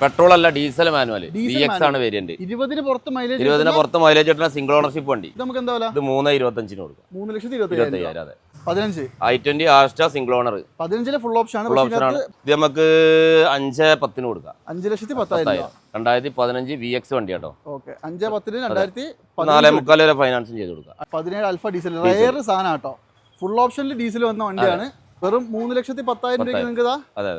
Petrol അല്ല diesel manual VX ആണ് variant 20 പുറത്ത് മൈലേജ് കിട്ടുന്ന സിംഗിൾ ഓണർഷിപ്പ് വണ്ടി. നമുക്ക് എന്താ വില? ഇത് 3,25,000 കൊടുക്കാം. 3,25,000. അതെ. 15 i20 Astra single owner. 15 full option ആണ്. ഇത് നമുക്ക് 5,10,000 കൊടുക്കാം. 5,10,000. 2015 VX വണ്ടി കേട്ടോ. ഓക്കെ 5,10,000 2014 4,3 വരെ ഫൈനാൻസും ചെയ്ത് കൊടുക്കാം. 17 അൽഫ ഡീസൽ റെയർ സാധനം കേട്ടോ. ഫുൾ ഓപ്ഷനിൽ ഡീസൽ വന്ന വണ്ടിയാണ്. വെറും 3,10,000 രൂപയ്ക്ക് നിങ്ങൾക്ക്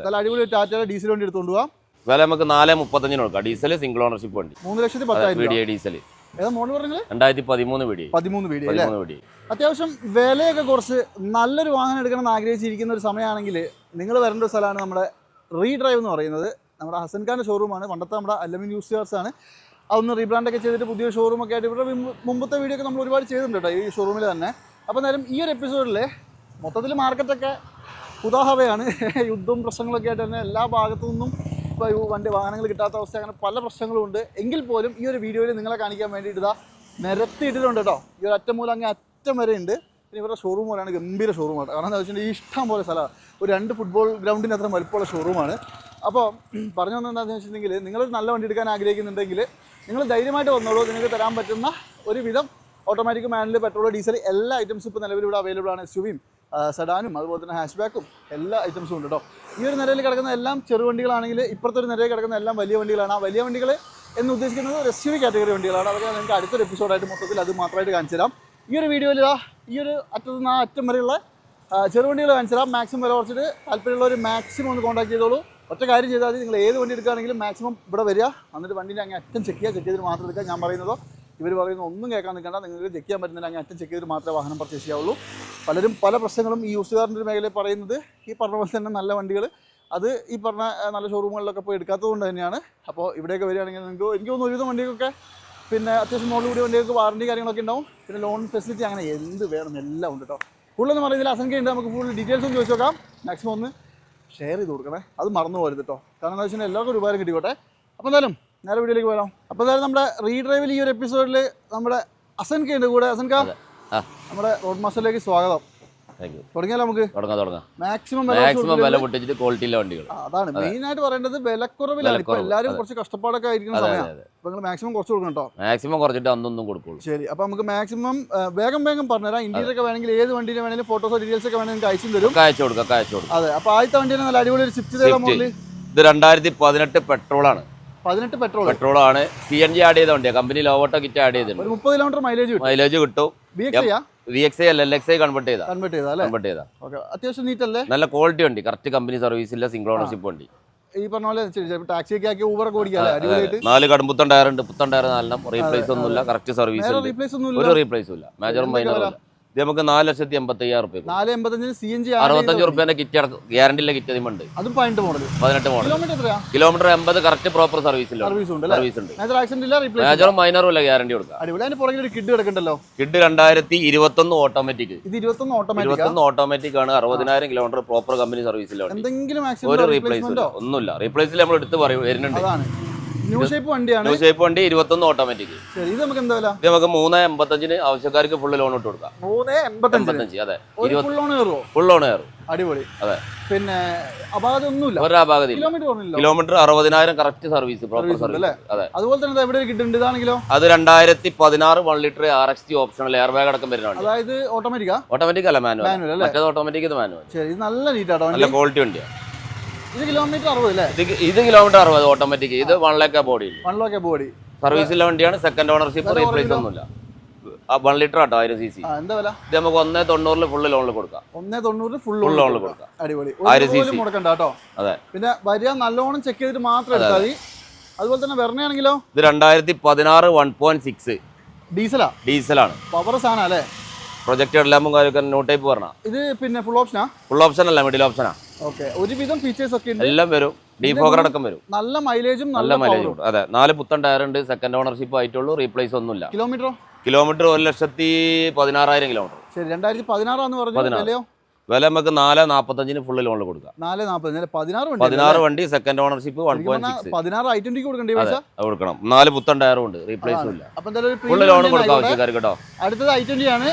നല്ല അടിപൊളി ടാറ്റയുടെ ഡീസൽ വണ്ടി എടുത്തുകൊണ്ട് പോവാം. വില നമുക്ക് 4,35,000 കൊടുക്കാം. ഡീസൽ സിംഗിൾ ഓണർഷിപ്പ് വണ്ടി. 3,10,000 ഡീസൽ. ഏതാ മോഡൽ പറഞ്ഞത്? 2013 വീഡിയോ. അത്യാവശ്യം വിലയൊക്കെ കുറച്ച് നല്ലൊരു വാഹനം എടുക്കണം എന്ന് ആഗ്രഹിച്ചിരിക്കുന്ന ഒരു സമയമാണെങ്കിൽ നിങ്ങൾ വരേണ്ട ഒരു സ്ഥലമാണ് നമ്മുടെ റീഡ്രൈവ് എന്ന് പറയുന്നത്. നമ്മുടെ ഹസൻ ഖാൻ്റെ ഷോറൂമാണ്. പണ്ടത്തെ നമ്മുടെ അലുമിനിയം യൂസേഴ്സ് ആണ്. അതൊന്ന് റീബ്രാൻഡൊക്കെ ചെയ്തിട്ട് പുതിയ ഷോറൂമൊക്കെ ആയിട്ട് ഇവിടെ മുമ്പത്തെ വീഡിയോ ഒക്കെ നമ്മൾ ഒരുപാട് ചെയ്തിട്ടുണ്ട് കേട്ടോ ഈ ഷോറൂമിൽ തന്നെ. അപ്പോൾ എന്തായാലും ഈ ഒരു എപ്പിസോഡിൽ മൊത്തത്തിൽ മാർക്കറ്റൊക്കെ ഉദാഹരണമാണ്. യുദ്ധവും പ്രശ്നങ്ങളൊക്കെ ആയിട്ട് തന്നെ എല്ലാ ഭാഗത്തു നിന്നും ഇപ്പോൾ വാഹനങ്ങൾ കിട്ടാത്ത അവസ്ഥ അങ്ങനെ പല പ്രശ്നങ്ങളും ഉണ്ട്. എങ്കിൽ പോലും ഈ ഒരു വീഡിയോയിൽ നിങ്ങളെ കാണിക്കാൻ വേണ്ടിയിട്ട് ഇതാ നിരത്തിയിട്ടിട്ടുണ്ട് കേട്ടോ. ഈ ഒരു അറ്റം മൂലം അങ്ങ് അറ്റം വരെ ഉണ്ട്. പിന്നെ ഇവരുടെ ഷോറൂം പോലെയാണ് ഗംഭീര ഷോറൂമാണ്. കാരണം എന്താ വെച്ചിട്ടുണ്ടെങ്കിൽ ഇഷ്ടം പോലെ സ്ഥലമാണ്. ഒരു 2 ഫുട്ബോൾ ഗ്രൗണ്ടിന് അത്ര വലുപ്പമുള്ള ഷോറൂമാണ്. അപ്പോൾ പറഞ്ഞു വന്നത് എന്താണെന്ന് വെച്ചിട്ടുണ്ടെങ്കിൽ നിങ്ങളൊരു നല്ല വണ്ടി എടുക്കാൻ ആഗ്രഹിക്കുന്നുണ്ടെങ്കിൽ നിങ്ങൾ ധൈര്യമായിട്ട് വന്നോളൂ. നിങ്ങൾക്ക് തരാൻ പറ്റുന്ന ഒരുവിധം ഓട്ടോമാറ്റിക് മാനുവൽ പെട്രോൾ ഡീസൽ എല്ലാ ഐറ്റംസും ഇപ്പോൾ നിലവിൽ ഇവിടെ അവൈലബിൾ ആണ്. SUV-യും സെഡാനും അതുപോലെ തന്നെ ഹാഷ് ബാക്കും എല്ലാ ഐറ്റംസും ഉണ്ട് കേട്ടോ. ഈ ഒരു നിരയിൽ കിടക്കുന്ന എല്ലാം ചെറുവണ്ടികളാണെങ്കിൽ ഇപ്പുറത്തെ ഒരു നിരയിൽ കിടക്കുന്ന എല്ലാം വലിയ വണ്ടികളാണ്. ആ വലിയ വണ്ടികൾ എന്ന് ഉദ്ദേശിക്കുന്നത് ഒരു SUV കാറ്റഗറി വണ്ടികളാണ്. അതൊക്കെ നിങ്ങൾക്ക് അടുത്തൊരു എപ്പിസോഡായിട്ട് മൊത്തത്തിൽ അത് മാത്രമായിട്ട് കാണിച്ചു തരാം. ഈ ഒരു വീഡിയോയിൽ ഈ ഒരു അറ്റത്ത് നിന്ന് ആ അറ്റം വരെയുള്ള ചെറുവണ്ടികൾ കാണിച്ചു തരാം. മാക്സിമം വില കുറച്ചിട്ട് താല്പര്യമുള്ളവർ മാക്സിമം ഒന്ന് കോൺടാക്ട് ചെയ്തോളൂ. ഒറ്റ കാര്യം ചെയ്താൽ മതി. നിങ്ങൾ ഏത് വണ്ടി എടുക്കുകയാണെങ്കിലും മാക്സിമം ഇവിടെ വരിക. എന്നിട്ട് വണ്ടിൻ്റെ അങ്ങ് അറ്റം ചെക്ക് ചെയ്തിട്ട് മാത്രം എടുക്കുക. ഞാൻ പറയുന്നതോ ഇവർ പറയുന്ന ഒന്നും കേൾക്കാൻ നിൽക്കേണ്ട. നിങ്ങൾക്ക് ചെക്ക് ചെയ്യാൻ പറ്റുന്നില്ല അങ്ങ് അറ്റം ചെക്ക് ചെയ്തിട്ട് മാത്രമേ വാഹനം പർച്ചേസ് ചെയ്യാവുള്ളൂ. പലരും പല പ്രശ്നങ്ങളും ഈ യൂസുകാരൻ്റെ ഒരു മേഖലയിൽ പറയുന്നത് ഈ പറഞ്ഞ പോലെ തന്നെ നല്ല വണ്ടികൾ അത് ഈ പറഞ്ഞ നല്ല ഷോറൂമുകളിലൊക്കെ പോയി എടുക്കാത്തത് കൊണ്ട് തന്നെയാണ്. അപ്പോൾ ഇവിടെയൊക്കെ വരികയാണെങ്കിൽ നിങ്ങൾക്ക് എനിക്ക് തോന്നുന്നു ഒരുവിധം വണ്ടികൾക്കൊക്കെ പിന്നെ അത്യാവശ്യം മോഡൽ കൂടിയ വണ്ടികൾക്ക് വാറണ്ടി കാര്യങ്ങളൊക്കെ ഉണ്ടാവും. പിന്നെ ലോൺ ഫെസിലിറ്റി അങ്ങനെ എന്ത് വേണം എല്ലാം ഉണ്ട് കേട്ടോ. കൂടുതലൊന്നും പറയുന്നില്ല. അസംഖ്യ ഉണ്ട്. നമുക്ക് ഫുൾ ഡീറ്റെയിൽസും ചോദിച്ചു നോക്കാം. മാക്സിമം ഒന്ന് ഷെയർ ചെയ്ത് കൊടുക്കണേ. അത് മറന്നു പോകരുത് കേട്ടോ. കാരണം എന്താ വെച്ചാൽ എല്ലാവർക്കും ഒരു ഉപകാരം കിട്ടിക്കോട്ടെ. അപ്പോൾ എന്തായാലും നേരെ വീഡിയോയിലേക്ക് വരാം. അപ്പോൾ എന്തായാലും നമ്മുടെ റീഡ്രൈവിൽ ഈ ഒരു എപ്പിസോഡിൽ നമ്മുടെ ഹസൻ ഖാ ഉണ്ട് കൂടെ. ഹസൻ ഖാ നമ്മുടെ റോഡ് മാസ്റ്ററിലേക്ക് സ്വാഗതം. തുടങ്ങിയാലോ? നമുക്ക് മാക്സിമം വില പൊട്ടിച്ചിട്ട് ക്വാളിറ്റിയിലെ വണ്ടികൾ. അതാണ് മെയിൻ ആയിട്ട് പറയേണ്ടത്. വിലക്കുറവിലാണ്. ഇപ്പൊ എല്ലാവരും കുറച്ച് കഷ്ടപ്പാടൊക്കെ ആയിരിക്കുന്ന സമയമാണ്. അപ്പൊ നിങ്ങൾ മാക്സിമം കുറച്ച് കൊടുക്കണം കേട്ടോ. മാക്സിമം കുറച്ചിട്ട് അന്നൊന്നും കൊടുക്കുള്ളൂ. ശരി. അപ്പൊ നമുക്ക് മാക്സിമം വേഗം പറഞ്ഞുതരാം. ഇന്ത്യയിലൊക്കെ ഒക്കെ വേണമെങ്കിൽ ഏത് വണ്ടിയിൽ വേണമെങ്കിലും ഫോട്ടോസോ ഡീറ്റെയിൽസ് ഒക്കെ വേണമെങ്കിൽ അയച്ചു തരും. അയച്ചു കൊടുക്കാം. അതെ. അപ്പൊ ആദ്യത്തെ വണ്ടിയിൽ നല്ല അടിപൊളി ഒരു സ്വിഫ്റ്റ് മോഡൽ. ഇത് 2018 പെട്രോൾ ആണ്. 18 പെട്രോൾ ആണ്. CNG ആഡ് ചെയ്ത വണ്ടിയാണ്. കമ്പനി ലോവോട്ടോ കിറ്റ് ആഡ് ചെയ്തിട്ടുണ്ട്. 30 കിലോമീറ്റർ മൈലേജ് കിട്ടും. VXI അല്ല LXI കൺവേർട്ട് ചെയ്താ. അത്യാവശ്യം നീറ്റ് അല്ലേ? നല്ല ക്വാളിറ്റി വണ്ടി. കറക്റ്റ് കമ്പനി സർവീസില്ല സിംഗിൾ ഓണർഷിപ്പ് വണ്ടി. ഈ പറഞ്ഞ പോലെ ടാക്സി ഒക്കെ ആക്കി ഊബർ ഓടിക്കാല്ലേ? 4 കടുംപുത്തൻ ടയർ ഉണ്ട്. പുത്തൻ ടയർ 4 റീപ്ലേസ് ഒന്നുമില്ല. Correct service. ഒരു റീപ്ലേസും ഇല്ല. മേജറും മൈനറും. ഇത് നമുക്ക് 4,85,000 രൂപ. 4,85,000 CNG 65 രൂപേന്റെ കിറ്റ് ഗ്യാരണ്ടിയിലെ കിറ്റ് ഉണ്ട്. അതും 18 model. Kilometre 80 correct proper service ഉണ്ട്. മേജറും മൈനറും ഇല്ല. ഗ്യാരണ്ടി കൊടുക്കാം. Kid 2021 automatic. ഇത് 21 ഓട്ടോമാറ്റിക് ആണ്. 60,000 കിലോമീറ്റർ പ്രോപ്പർ കമ്പനി സർവീസിലാണ്. എന്തെങ്കിലും ഒരു റീപ്ലേസ്മെന്റ് ഒന്നുമില്ല. റീപ്ലേസിൽ നമ്മൾ എടുത്ത് പറയും വരുന്നുണ്ട്. ന്യൂ ഷേപ്പ് വണ്ടി 21 ഓട്ടോമാറ്റിക്. ഇത് നമുക്ക് എന്താ വില? ഇത് നമുക്ക് 3,85,000 ആവശ്യക്കാർക്ക് ഫുൾ ലോൺ ഇട്ട് കൊടുക്കാം. 3,85,000. അതെ. ഫുൾ ലോൺ കയറും. അടിപൊളി. അതെ. പിന്നെ അപാകത ഒന്നുമില്ല. ഒരു അപാകത. Kilometre 60,000 correct service proper service. അതെ. അതുപോലെ തന്നെ എവിടെ കിട്ടുന്നുണ്ട്? ഇതാണെങ്കിലോ അത് 2016 1 litre RXT optional air bag അടക്കം വരുന്നതാണ്. അതായത് ഓട്ടോമാറ്റിക് അല്ല മാനുവൽ. മറ്റേത് ഓട്ടോമാറ്റിക്. ഇത് മാനുവൽ. ശരി. ഇത് നല്ല നീറ്റാട്ടോ. നല്ല ക്വാളിറ്റി വണ്ടിയാണ്. ഇത് കിലോമീറ്റർ 60 അല്ലേ? ഇത് കിലോമീറ്റർ 60 ഓട്ടോമാറ്റിക്. ഇത് 1 lakh ബോഡി സർവീസിലെ വണ്ടിയാണ്. Second ownership. റീപ്ലേസ് ഒന്നുമില്ല. 1 ലിറ്റർ ആട്ടോ 1000 cc. എന്താ വില? ഇത് നമുക്ക് 1,90,000 ഫുൾ ലോണിൽ കൊടുക്കാം. 1,90,000 ഫുൾ ലോണിൽ കൊടുക്കാം. അടിപൊളി. 1000 cc മുടക്കണ്ട കേട്ടോ. അതെ. പിന്നെ വരിക നല്ലോണം ചെക്ക് ചെയ്തിട്ട് മാത്രം എടുത്താൽ മതി. അതുപോലെ തന്നെ വെർണയാണെങ്കിലോ ഇത് 2016 1.6 ഡീസലാണ്. പവർ സാധനം അല്ലേ? പ്രൊജക്ട് എല്ലാം കാര്യമൊക്കെ ന്യൂ ടൈപ്പ് പറഞ്ഞ. ഇത് പിന്നെ ഫുൾ ഓപ്ഷനാ? ഫുൾ ഓപ്ഷൻ അല്ല, മിഡിൽ ഓപ്ഷനാ. ഓക്കെ. ഒരുവിധം ഫീച്ചേഴ്സ് ഒക്കെ ഉണ്ട്. എല്ലാം വരും. ഡീഫോഗർ അടക്കം വരും. നല്ല മൈലേജും നല്ല മൈലേജും. അതെ. 4 പുത്തൻ ടയർ ഉണ്ട്. സെക്കൻഡ് ഓണർഷിപ്പ് ആയിട്ടുള്ളൂ. റീപ്ലേസ് ഒന്നുമില്ല. Kilometre 1,16,000 kilometre. ശരി. 2016 ആണെന്ന് പറഞ്ഞു. വില നമുക്ക് 4,45,000 ഫുൾ ലോണിൽ കൊടുക്കാം. 4,40,16 വണ്ടി സെക്കൻഡ് ഓണർഷിപ്പ് 1.6. 16 i20 കൊടുക്കണം. 4 പുത്തൻ ടയറും ഉണ്ട്. റീപ്ലേസും ഇല്ല. അപ്പൊ ഫുൾ ലോൺ കൊടുക്കാം ആവശ്യക്കാർക്ക് കേട്ടോ. അടുത്തത് i20 ആണ്.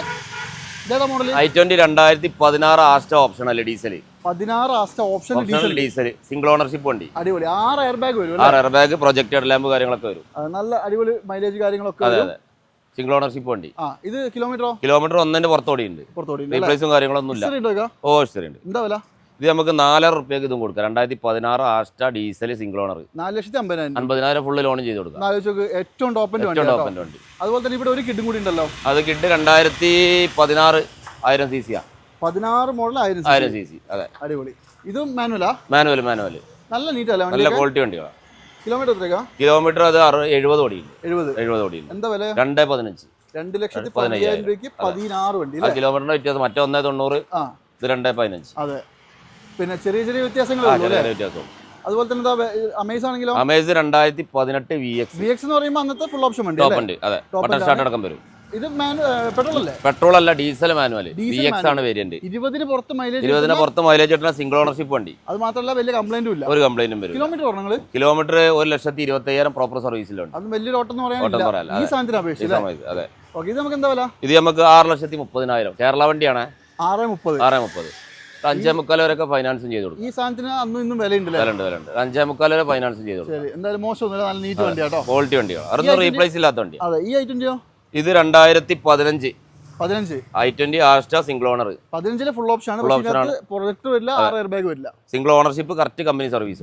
ഇതേതാ model? i20 2016 Asta optional diesel. 16 Asta option diesel single ownership വണ്ടി. അടിപൊളി. 6 എയർ ബാഗ് വരും. 6 എയർ ബാഗ്, പ്രൊജക്ടഡ് ലാമ്പ് കാര്യങ്ങളൊക്കെ വരും. നല്ല അടിപൊളി മൈലേജ് കാര്യങ്ങളൊക്കെ. അതെ അതെ, സിംഗിൾ ഓണർഷിപ്പ് വണ്ടി. ഇത് കിലോമീറ്റർ 1 പുറത്തോടി ഉണ്ട്. റീപ്ലേസും കാര്യങ്ങളൊന്നും ഇല്ല. ഓ ശരി ഉണ്ട്. എന്താ വില? ഇത് നമുക്ക് 4,00,000 റുപ്യക്ക് ഇതും കൊടുക്കാം. 2016 Asta diesel single owner. 4,50,000 full loan ചെയ്ത് കൊടുക്കാം. ഏറ്റവും ടോപ്പിന്റെ വണ്ടി. അതുപോലെ തന്നെ ഇവിടെ ഒരു കിഡും കൂടി ഉണ്ടല്ലോ. അത് കിഡ് 2016 1000 cc. 16 model 1000 cc. അതെ, അടിപൊളി. ഇതും മാനുവലാ? മാനുവൽ. നല്ല നീറ്റ് അല്ലേ? നല്ല ക്വാളിറ്റി വണ്ടികളാണ്. കിലോമീറ്റർ എത്രയാ? കിലോമീറ്റർ അത് 70 ഓടിയുണ്ട്. 70 ഓടിയുണ്ട്. എന്താ വില? 2,15. 2,15,000 രൂപയ്ക്ക് 16 വണ്ടി. കിലോമീറ്ററിന്റെ വ്യത്യാസം. മറ്റേ 1,90. ഇത് 2,15. അതെ, പിന്നെ ചെറിയ ചെറിയ വ്യത്യാസങ്ങൾ. അതുപോലെ തന്നെ അമേസ് ആണെങ്കിലോ? അമേസ് 2018 VX എന്ന് പറയുമ്പോൾ അന്നത്തെ ഫുൾ ഓപ്ഷൻ വണ്ടി. അതെ, ബട്ടൺ സ്റ്റാർട്ട് അടക്കം വരും. ഇത് പെട്രോൾ അല്ലേ? പെട്രോൾ അല്ല, ഡീസൽ മാനുവൽ. VX ആണ് വേരിയന്റ്. 20 പുറത്ത് മൈലേജ് കിട്ടുന്ന സിംഗിൾ ഓണർഷിപ്പ് വണ്ടി. അത് മാത്രമല്ല വലിയ കംപ്ലൈന്റും ഇല്ല. ഒരു കംപ്ലൈന്റും വരും. കിലോമീറ്റർ 1,25,000 പ്രോപ്പർ സർവീസിലുണ്ട്. അത് വലിയൊരു ഓട്ടം എന്ന് പറയാനില്ല ഈ സാധനത്തിന് അപേക്ഷിച്ച്. അതെ. ഇത് നമുക്ക് എന്താ വില? ഇത് നമുക്ക് 6,30,000. കേരള വണ്ടിയാണ്. 6,30. 5,45 വരെയൊക്കെ ഫൈനാൻസും ചെയ്ത് കൊടുക്കും. ഈ സാധനത്തിന് അന്നും ഇന്നും വിലയുണ്ട്. 5,45 വരെ ഫൈനാൻസും ചെയ്ത് കൊടുക്കും. എന്തായാലും മോശമൊന്നുമില്ല, നല്ല നീറ്റ് വണ്ടി കേട്ടോ. ക്വാളിറ്റി വണ്ടിയാണ്. അതൊന്നും റീപ്ലേസ് ഇല്ലാത്ത വണ്ടി. അതെ. ഈ i20യോ? ഇത് 2015 i20 Asta single owner. 15 full option ആണ്. പ്രൊജക്ടർ വരില്ല, 6 എയർ ബാഗ് വരില്ല. Single ownership, correct company service.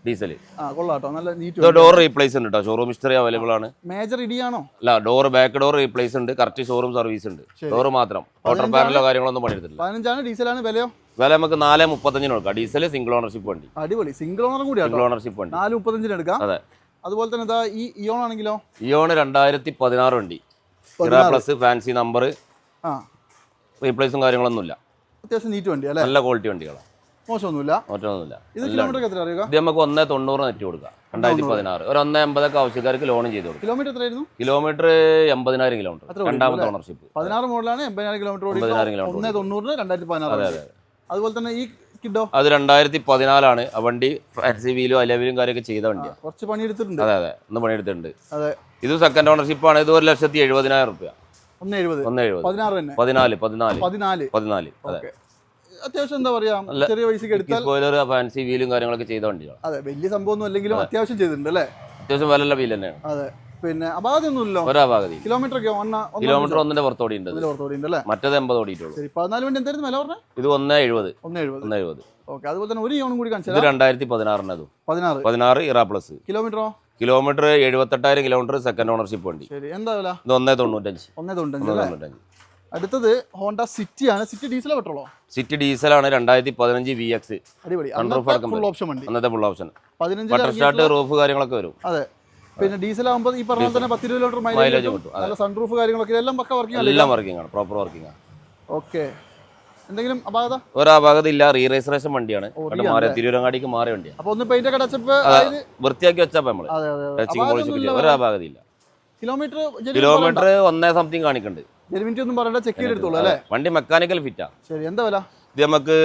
Diesel. കൊള്ളാട്ടോ, നല്ല നീറ്റ്. ഡോർ റീപ്ലേസ് ഉണ്ട് കേട്ടോ. ഷോറൂം ഹിസ്റ്ററി അവൈലബിൾ ആണ്. മേജർ ഇടിയാണോ? അല്ല, ബാക്ക് ഡോർ റീപ്ലേസ് ഉണ്ട്. കറക്റ്റ് ഷോറൂം സർവീസ് ഉണ്ട്. ഡോർ മാത്രം. വാട്ടർ പാനലോ കാര്യങ്ങളൊന്നും പണിയെടുത്തില്ല. 15 ഡീസലാണ്. വിലയോ? വില നമുക്ക് 4,35 കൊടുക്കാം. ഡീസൽ സിംഗിൾ ഓണർഷിപ്പ് വണ്ടി. അടിപൊളി. സിംഗിൾ ഓണർ കൂടിയാണ്. സിംഗിൾ ഓണർഷിപ്പ് വണ്ടി 4,35 എടുക്കാം. അതെ. അതുപോലെ തന്നെ ഈ ഇയോൺ ആണെങ്കിലോ? ഇയോൺ 2016 വണ്ടി. Plus fancy number. റീപ്ലേസും കാര്യങ്ങളൊന്നും ഇല്ല. അത്യാവശ്യം നീറ്റ് വണ്ടി അല്ലേ? നല്ല ക്വാളിറ്റി വണ്ടികളാണ്. മോശമൊന്നുമില്ല. ഇത് കിലോമീറ്റർ എത്ര അറിയുക? ഇത് നമുക്ക് 1,90 നെറ്റ് കൊടുക്കാം. 2016 ഒരു 1,80 ആവശ്യക്കാർക്ക് ലോണും ചെയ്ത് കൊടുക്കും. കിലോമീറ്റർ എത്രയായിരുന്നു? Kilometre 80,000 kilometre. രണ്ടാമത്തെ ഓണർഷിപ്പ്. 16 മോഡലാണ്. 80,000 കിലോമീറ്റർ. 1,90 2016. അതുപോലെ തന്നെ ഈ കിഡോ? അത് 2014 ആ വണ്ടി. ഫാൻസി വീലും അലവിലും കാര്യമൊക്കെ ചെയ്ത വണ്ടിയാണ്. കുറച്ച് പണിയെടുത്തിട്ടുണ്ട്. അതെ, ഒന്ന് പണിയെടുത്തിട്ടുണ്ട്. അതെ. ഇത് സെക്കൻഡ് ഓണർഷിപ്പ് ആണ്. ഇത് 1,70,000 റുപ്യ. 1,70,000. അതെ. അത്യാവശ്യം എന്താ പറയാ, ചെറിയ പൈസക്ക് എടുത്താൽ ഫാൻസി വീലും കാര്യങ്ങളൊക്കെ ചെയ്ത വണ്ടിയാണ്. അതെ, വലിയ സംഭവം ഒന്നും അല്ലെങ്കിലും അത്യാവശ്യം ചെയ്തിട്ടുണ്ട് അല്ലേ? അത്യാവശ്യം വിലയുള്ള വീൽ തന്നെയാണ്. അതെ. പിന്നെ അപാകതയൊന്നുമില്ലോ? ഒരാപാകതി. കിലോമീറ്റർ കിലോമീറ്റർ 1 പുറത്തോടി ഉണ്ട്. മറ്റേത് 80 ഓടിയിട്ടുള്ളൂ. 14 വണ്ടി എന്തായിരുന്നു വില പറഞ്ഞത്? ഇത് 1,70. ഓക്കെ. അതുപോലെ തന്നെ ഒരു ഇയോണും കൂടി കാണിച്ചു. ഇത് 2016 16 ഇറ plus. Kilometre 78,000 kilometre. Second ownership വണ്ടി. ശരി. എന്താ വില? ഇത് 1,95. അടുത്തത് ഹോണ്ട സിറ്റി ആണ്. സിറ്റി ഡീസലോ പെട്രോളോ? സിറ്റി ഡീസലാണ്. 2015 VX. അടിപൊളി. ഫുൾ ഓപ്ഷൻ വണ്ടി. അന്നത്തെ full option. 15 butter start, roof കാര്യങ്ങളൊക്കെ വരും. അതെ. പിന്നെ ഡീസൽ ആകുമ്പോൾ ഈ പറഞ്ഞ തന്നെ 10-20 കിലോമീറ്റർ മൈലേജ് കിട്ടും. നല്ല സൺറൂഫ് കാര്യങ്ങളൊക്കെ എല്ലാം പക്ക വർക്കിംഗ് ആണ്. എല്ലാം വർക്കിംഗ് ആണ്. പ്രോപ്പർ വർക്കിംഗ് ആണ്. ഓക്കെ. എന്തെങ്കിലും അപാകത? ഒരാപാകത ഇല്ല. റീ രജിസ്ട്രേഷൻ വണ്ടിയാണ്. തിരൂരങ്ങാടിക്ക് മാറിയ വണ്ടിയാണ്. അപ്പൊ ഒന്ന് പെയിന്റ് ഒക്കെ അടച്ചപ്പോ വൃത്തിയാക്കി വെച്ചപ്പോ നമ്മള് ടച്ചിങ് പോളിഷ് ഒരാപാകത ഇല്ല. കിലോമീറ്റർ 1 സംതിങ് കാണിക്കുന്നുണ്ട്. ഒന്നും പറയണ്ട, ചെക്ക് ചെയ്തെടുത്തോളൂ അല്ലേ? വണ്ടി മെക്കാനിക്കൽ ഫിറ്റാ. ശരി. എന്താ വില? ഇത് നമുക്ക്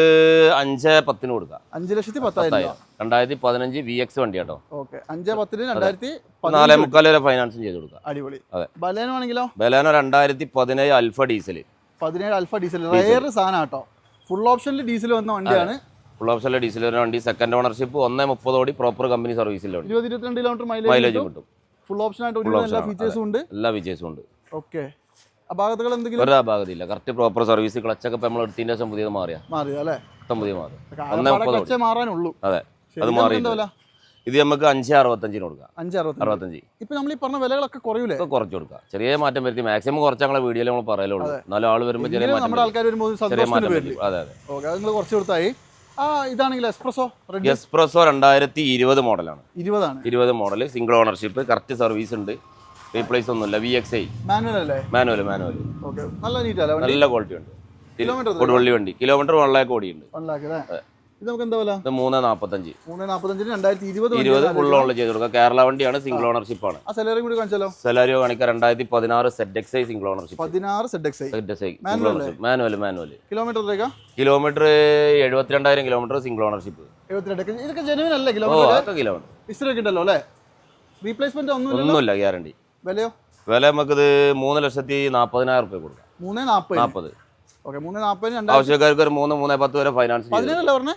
5,10 കൊടുക്കാം. 5,10,000. 2015 VX വണ്ടി കേട്ടോ. ഓക്കെ. 5,10 4,45 വരെ ഫൈനാൻസും ചെയ്ത് കൊടുക്കാം. അടിപൊളി. അതെ. ബലേനോ ആണെങ്കിലോ? Baleno 2017 Alpha diesel. 17 Alpha diesel. Rare സാധനം കേട്ടോ. ഫുൾ ഓപ്ഷനിൽ ഡീസൽ വന്ന വണ്ടിയാണ്. ഫുൾ ഓപ്ഷനിലെ ഡീസൽ വരുന്ന വണ്ടി. Second ownership. 1,30 ഓടി. പ്രോപ്പർ കമ്പനി സർവീസിലുണ്ട്. 20-22 കിലോമീറ്റർ മൈലേജ് കിട്ടും. ഫുൾ ഓപ്ഷൻ ആയിട്ട് എല്ലാ ഫീച്ചേഴ്സും ഉണ്ട്. ഓക്കെ. അപാകതകൾ എന്തെങ്കിലും? ഒരു അപാകതയില്ല. Correct proper service. ക്ലച്ചൊക്കെ നമ്മൾ എടുത്തതിന്റെ ശേഷം പുതിയത് മാറിയല്ലേ? പുതിയ മാറി. 1,30 മാറാനുള്ളൂ. അതെ, അത് മാറി. ഇത് നമുക്ക് 5,65 കൊടുക്കാം. 5,65. ഇപ്പൊ നമ്മൾ ഈ പറഞ്ഞ വിലകളൊക്കെ കുറയൂലേ? കുറച്ച് കൊടുക്കാം. ചെറിയ മാറ്റം വരുത്തി. മാക്സിമം കുറച്ച് ഞങ്ങളെ വീഡിയോയിൽ നമ്മൾ പറയലുള്ളൂ. നാല് ആൾ വരുമ്പോൾ നമ്മുടെ ആൾക്കാർ വരുമ്പോൾ അതെ അതെ. ഓക്കെ. അത് നിങ്ങൾ കുറച്ച് കൊടുത്തായി. ഇതാണെങ്കിൽ എക്സ്പ്രസോ 2020 മോഡലാണ്. 20 model. Single ownership. Correct service ഉണ്ട്. റീപ്ലേസ് ഒന്നുമില്ല. VXI മാനുവൽ അല്ലേ? മാനുവൽ. ഓക്കെ. നല്ല നീറ്റ് അല്ലേ? നല്ല ക്വാളിറ്റി ഉണ്ട്. കൊടുവള്ളി വണ്ടി. Kilometre 1 lakh ഓടിയുണ്ട്. 1 lakh അല്ലേ? ഇത് നമുക്ക് എന്താ വില? 3,45. 2020 ഫുൾ ഓൺ ചെയ്ത് കൊടുക്കാം. കേരള വണ്ടിയാണ്. സിംഗിൾ ഓണർഷിപ്പ് ആണ്. ആ സെലറി കൂടി കാണിച്ചാലോ? സെലാരിയോ കാണിക്കാം. 2016 ZXi single ownership. 16 ZXi manual. Kilometre kilometre 72,000 kilometre. Single ownership. 72. ഇതൊക്കെ ജെനുവിൻ അല്ലേ? കിലോമീറ്റർ ഹിസ്റ്ററി ഒക്കെ ഉണ്ടല്ലോ അല്ലേ? റീപ്ലേസ്മെന്റ് ഒന്നുമില്ല. ഗ്യാരണ്ടി. വിലയോ? വില നമുക്കിത് 3,40,000 കൊടുക്കാം. 3,40,000. ഓക്കെ 340 ആവശ്യക്കാർക്ക് ഒരു 3-10 വരെ ഫൈനാൻസ് 17 പറഞ്ഞേ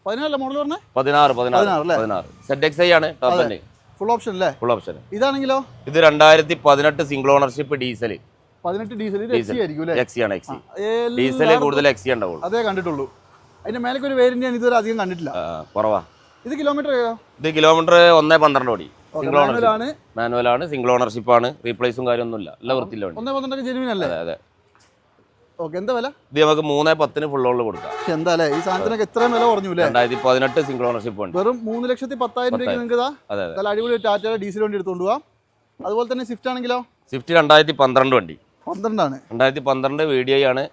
17 മോഡൽ പറഞ്ഞേ 16 ZXi ആണ് ടോപ്പ് എൻഡ് ഫുൾ ഓപ്ഷൻ അല്ലേ ഫുൾ ഓപ്ഷൻ ഇതാണെങ്കിലോ ഇത് 2018 സിംഗിൾ ഓണർഷിപ്പ് ഡീസൽ 18 ഡീസൽ ഇത് എക്സി ആയിരിക്കും അല്ലേ എക്സി ആണ് എക്സി ഡീസൽ കൂടുതൽ എക്സി ഉണ്ടാവുള്ളൂ അതേ കണ്ടിട്ടുള്ളൂ അതിന്റെ മേലേക്ക് ഒരു വേരിയന്റ് ഞാൻ ഇതുവരെ അധികം കണ്ടിട്ടില്ല കുറവാ ഇത് കിലോമീറ്റർ ഇത് കിലോമീറ്റർ 1.12 ഓടി സിംഗിൾ ഓണർഷിപ്പ് മാനുവൽ ആണ് സിംഗിൾ ഓണർഷിപ്പ് ആണ് റീപ്ലേസും കാര്യമൊന്നുമില്ല എല്ലാ വൃത്തിയില്ല 1.12 ജെനുവിൻ അല്ലേ അതെ ഓക്കെ എന്താ വില ഇത് നമുക്ക് 3.10 ഫുൾ ഓണിൽ കൊടുക്കാം എന്താ അല്ലേ ഈ സാധനത്തിനൊക്കെ എത്രയും വില കുറഞ്ഞു അല്ലേ 2018 സിംഗിൾ ഓണർഷിപ്പ് ഉണ്ട് വെറും 3,10,000 രൂപയ്ക്ക് നിങ്ങൾക്ക് നല്ല അടിപൊളി ടാറ്റയുടെ ഡീസൽ വണ്ടി എടുത്തുകൊണ്ട് പോവാം അതുപോലെ തന്നെ സ്വിഫ്റ്റ് ആണെങ്കിലോ സ്വിഫ്റ്റ് 2012 വണ്ടി 12 ആണ് 2012 VDI ആണ്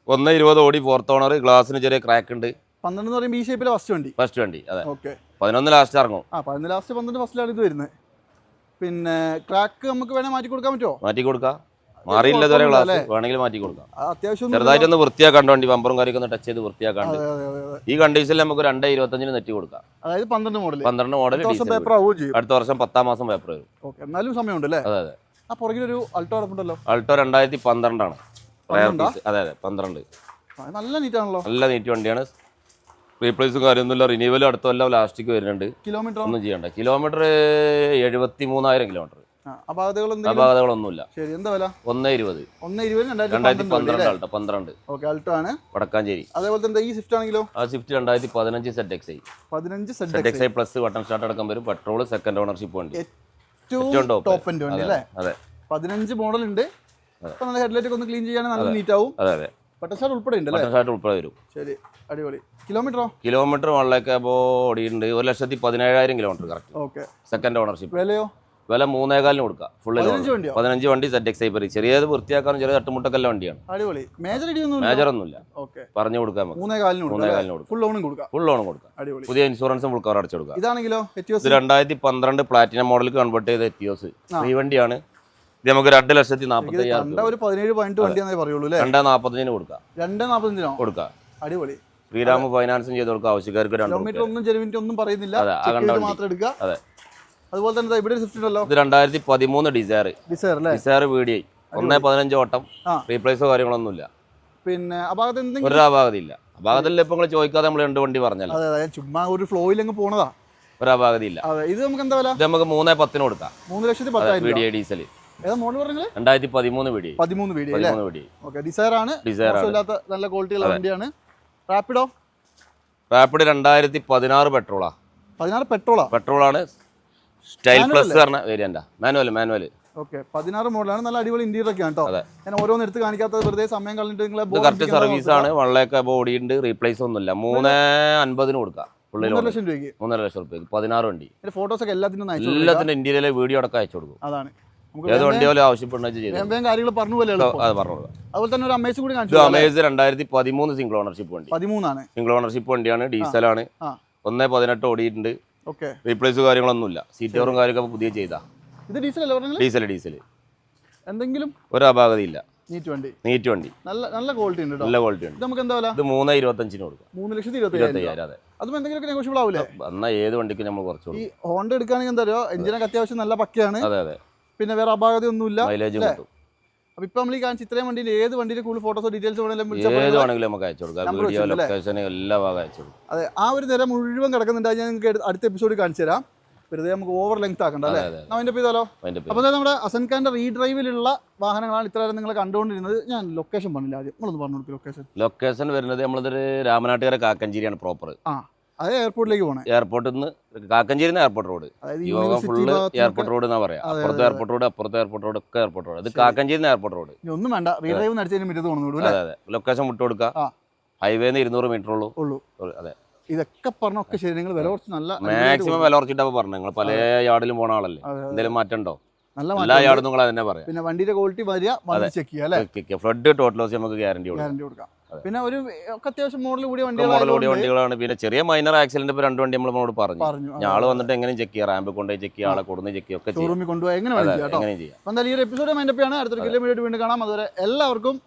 1.20 ഓടി ഫോർത്ത് ഓണർ ഗ്ലാസിന് ചെറിയ ക്രാക്ക് ഉണ്ട് 12 എന്ന് പറയുമ്പോൾ ഈ ഷേപ്പിലെ ഫസ്റ്റ് വണ്ടി അതെ ഓക്കെ 11 ലാസ്റ്റ് ഇറങ്ങും 11 ലാസ്റ്റ് 12 ഫസ്റ്റിലാണ് ഇത് വരുന്നത് പിന്നെ ക്രാക്ക് നമുക്ക് വേണേൽ മാറ്റി കൊടുക്കാൻ പറ്റുമോ മാറ്റി കൊടുക്കാം മാറിയില്ല ഇതുവരെ ഗ്ലാസ് വേണമെങ്കിൽ മാറ്റി കൊടുക്കാം അത്യാവശ്യം ചെറുതായിട്ടൊന്ന് വൃത്തിയാക്കാണ്ട് വണ്ടി ബമ്പറും കാര്യമൊക്കെ ഒന്ന് ടച്ച് ചെയ്ത് വൃത്തിയാക്കാണ്ട് ഈ കണ്ടീഷനിൽ നമുക്ക് 2.25 നെറ്റ് കൊടുക്കാം അതായത് 12 മോഡൽ അടുത്ത വർഷം 10-ാം മാസം പേപ്പർ വരും എന്നാലും സമയമുണ്ട് അല്ലേ അതെ അതെ ആ പുറകിലൊരു അൾട്ടോ ഉണ്ടല്ലോ അൾട്ടോ 2012 ആണ് അതെ 12 നല്ല നീറ്റ് ആണല്ലോ നല്ല നീറ്റ് വണ്ടിയാണ് റീപ്ലേസും കാര്യമൊന്നുമില്ല റിന്യൂവലും അടുത്ത കൊല്ലം ലാസ്റ്റിക്ക് വരുന്നുണ്ട് കിലോമീറ്റർ ഒന്നും ചെയ്യണ്ട കിലോമീറ്റർ 73,000 കിലോമീറ്റർ അപാകതകളൊന്നുമില്ല ശരി എന്താ വില 1.20 2012 ഓക്കെ അൾട്ടോ ആണ് വടക്കാഞ്ചേരി അതേപോലെ തന്നെ ഈ സ്വിഫ്റ്റ് ആണെങ്കിലോ ആ Swift 2015 ZXi plus button start അടക്കം വരും പെട്രോൾ സെക്കൻഡ് ഓണർഷിപ്പ് വണ്ടി ഏറ്റവും ടോപ്പ് എൻഡ് വണ്ടി അല്ലേ അതെ 15 മോഡൽ ഉണ്ട് നല്ല ഹെഡ്ലൈറ്റ് ഒക്കെ ഒന്ന് ക്ലീൻ ചെയ്യാൻ നല്ല നീറ്റ് ആവും അതെ അതെ ബട്ടൺ സ്റ്റാർട്ട് ഉൾപ്പെടെ ഉണ്ട് ബട്ടൺ സ്റ്റാർട്ട് ഉൾപ്പെടെ വരും ശരി അടിപൊളി കിലോമീറ്റർ 1,00,000 ഓടിയിട്ടുണ്ട് 1,17,000 kilometre correct okay second ownership വിലയോ വില 3.25 കൊടുക്കാം ഫുള്ള് 15 വണ്ടി ZXi പറി ചെറിയത് വൃത്തിയാക്കാനും ചെറിയ തട്ടുമുട്ടൊക്കെ വണ്ടിയാണ് അടിപൊളി മേജർ ഒന്നുമില്ല പറഞ്ഞു കൊടുക്കാൻ 3.25 കൊടുക്കാം ഫുൾ ലോണും കൊടുക്കാം പുതിയ ഇൻഷുറൻസും ഫുൾ കവർ അടച്ചു കൊടുക്കാം ഇതാണെങ്കിലോ ഇത് 2012 പ്ലാറ്റിനം മോഡൽ കൺവേർട്ട് ചെയ്ത എറ്റിയോസ് ഈ വണ്ടിയാണ് ഇത് നമുക്ക് 2,45,000 ഒരു 17-18 വണ്ടിയാണേ പറയുള്ളൂ അല്ലേ 2.45 കൊടുക്കാം 2.45 കൊടുക്കാം അടിപൊളി ശ്രീരാം ഫൈനാൻസും ചെയ്ത് കൊടുക്കാം ആവശ്യക്കാർക്ക് കിലോമീറ്റർ ഒന്നും ജെനുവിൻ ഒന്നും പറയുന്നില്ല മാത്രം എടുക്കുക അതെ അതുപോലെ തന്നെ ഇവിടെ സ്വിഫ്റ്റ് ഉണ്ടല്ലോ ഇത് 2013 ഡിസയർ VDI 1.15 ഓട്ടം റീപ്ലേസോ കാര്യങ്ങളൊന്നുമില്ല പിന്നെ ഒരു അപാകതയില്ല അപാകതയില്ല ഇപ്പൊ നിങ്ങൾ ചോദിക്കാതെ നമ്മൾ 2 വണ്ടി പറഞ്ഞല്ലോ ചുമ്മാ ഒരു ഫ്ലോയിൽ അങ്ങ് പോണതാ ഒരു അപാകതയില്ല ഇത് നമുക്ക് എന്താ വില ഇത് നമുക്ക് 3.10 കൊടുക്കാം 3,10,000 VDI ഡീസൽ ഏതാ മോഡൽ പറഞ്ഞത് 2013 VDI 13 ഓക്കെ ഡിസയർ ആണ് നല്ല ക്വാളിറ്റിയുള്ള വണ്ടിയാണ് റാപ്പിഡ് 2016 പെട്രോളാ 16 പെട്രോളാണ് സ്റ്റൈൽ പ്ലസ് പറഞ്ഞ വേരിയന്റാ മാനുവൽ ഓക്കെ 16 മോഡലാണ് നല്ല അടിപൊളി ഇന്റീരിയർ ഒക്കെ ആണ് കേട്ടോ ഞാൻ ഓരോന്ന് എടുത്ത് കാണിക്കാത്തത് വെറുതെ സമയം കളഞ്ഞിട്ട് നിങ്ങളെ കറക്റ്റ് സർവീസ് ആണ് 1,00,000 ബോഡി ഉണ്ട് റീപ്ലേസ് ഒന്നുമില്ല 3.50 കൊടുക്കാം 3.5 ലക്ഷം രൂപയ്ക്ക് 16 വണ്ടി ഫോട്ടോസ് ഒക്കെ എല്ലാത്തിന്റെ ഇന്ത്യയിലെ വീഡിയോ അടക്കം അയച്ചു കൊടുക്കും അതാണ് ഏത് വണ്ടി പോലെ ആവശ്യപ്പെടുന്ന കാര്യങ്ങൾ പറഞ്ഞു പോലെ അതുപോലെ തന്നെ ഒരു അമേസ് കൂടി കാണിച്ചു അമേസ് 2013 സിംഗിൾ ഓണർഷിപ്പ് വണ്ടി 13 ആണ് സിംഗിൾ ഓണർഷിപ്പ് വണ്ടിയാണ് ഡീസലാണ് 1.18 ഓടിയിട്ടുണ്ട് റീപ്ലേസ് കാര്യങ്ങളൊന്നുമില്ല സീറ്റ് കവറും കാര്യമൊക്കെ പുതിയ ചെയ്താ ഇത് ഡീസൽ എന്തെങ്കിലും ഒരു അപാകതയില്ല നീറ്റ് വണ്ടി നല്ല ക്വാളിറ്റി ഉണ്ട് നല്ല ക്വാളിറ്റി ഉണ്ട് നമുക്ക് എന്താ വില ഇത് 3.25 കൊടുക്കാം 3,25,000 അതെ അതും എന്തെങ്കിലും നെഗോഷ്യബിൾ ആവില്ലേ എന്നാൽ ഏത് വണ്ടിക്ക് നമ്മൾ കുറച്ച് ഈ ഹോണ്ട എടുക്കുകയാണെങ്കിൽ എന്താ പറയുക എഞ്ചിനൊക്കെ അത്യാവശ്യം നല്ല പക്കയാണ് അതെ പിന്നെ വേറെ അപാകതയൊന്നുമില്ല മൈലേജ് കിട്ടും അപ്പൊ ഇപ്പൊ നമ്മൾ ഈ കാണിച്ച ഇത്രയും വണ്ടിയിൽ ഏത് വണ്ടിയുടെ കൂടുതൽ ഫോട്ടോസോ ഡീറ്റെയിൽസ് ഏത് വേണമെങ്കിലും നമുക്ക് അയച്ചു കൊടുക്കാം വീഡിയോ ലൊക്കേഷൻ എല്ലാ ഭാഗം അയച്ചു കൊടുക്കും അതെ ആ ഒരു നേരം മുഴുവൻ കിടക്കുന്നുണ്ട് ഞാൻ നിങ്ങൾക്ക് അടുത്ത എപ്പിസോഡ് കാണിച്ചു തരാം വെറുതെ നമുക്ക് ഓവർ ലെങ്ത് ആക്കണ്ട അല്ലേ അതിന്റെ ചെയ്താലോ അപ്പൊ നമ്മുടെ ഹസൻ ഖാന്റെ റീഡ്രൈവിലുള്ള വാഹനങ്ങളാണ് ഇത്ര നേരം നിങ്ങൾ കണ്ടുകൊണ്ടിരുന്നത് ഞാൻ ലൊക്കേഷൻ പറഞ്ഞില്ല ആദ്യം നമ്മളൊന്ന് പറഞ്ഞു കൊടുക്കും ലൊക്കേഷൻ വരുന്നത് നമ്മളിതൊരു രാമനാട്ടുകാര കാക്കഞ്ചേരിയാണ് പ്രോപ്പർ അത് എയർപോർട്ടിലേക്ക് പോകണം എയർപോർട്ടിൽ നിന്ന് Kakkanchery airport road full airport road എന്നാ പറയാ അപ്പുറത്തെ എയർപോർട്ട് റോഡ് അപ്പുറത്തെ എയർപോർട്ട് റോഡ് ഒക്കെ എയർപോർട്ട് റോഡ് ഇത് കാക്കഞ്ചേരി എയർപോർട്ട് റോഡ് ഒന്നും വേണ്ട റീഡ്രൈവ് നടത്തിയതിന് മുറ്റത്ത് തോന്നുന്നു അതെ ലൊക്കേഷൻ വിട്ടു കൊടുക്കുക ഹൈവേന്ന് 200 മീറ്റർ ഉള്ളൂ അതെ ഇതൊക്കെ പറഞ്ഞൊക്കെ ശരി നിങ്ങൾ വില കുറച്ച് നല്ല മാക്സിമം വില കുറച്ചിട്ടാ പറഞ്ഞു നിങ്ങൾ പല യാർഡിലും പോണ ആളല്ലേ എന്തെങ്കിലും മാറ്റം ഉണ്ടോ എല്ലാ യാർഡും നിങ്ങൾ തന്നെ പറയാം പിന്നെ വണ്ടിയുടെ ക്വാളിറ്റി ചെക്ക് ചെയ്യാം ഫ്ലഡ് ടോട്ടൽ ലോസ് നമുക്ക് ഗ്യാരണ്ടി കൊടുക്കാം പിന്നെ ഒരു അത്യാവശ്യം മോഡൽ കൂടിയ വണ്ടികളാണ് പിന്നെ ചെറിയ മൈനർ ആക്സിഡന്റ് ഇപ്പൊ 2 വണ്ടി നമ്മളോട് പറഞ്ഞു ഞാള് വന്നിട്ട് എങ്ങനെ ചെക്ക് ചെയ്യാം റാമ്പ് കൊണ്ടുപോയി ചെക്ക് ചെയ്യാം ആളെ കൊടുന്ന് ചെക്ക് ചെയ്യാം ഒക്കെ കൊണ്ടുപോയി എങ്ങനെ ചെയ്യാം. എന്തായാലും ഈ ഒരു എപ്പിസോഡ് മൈൻഡപ്പ് ആണ് അടുത്തൊരു കിലോമീറ്റർ വീണ്ടും കാണാം അതുവരെ എല്ലാവർക്കും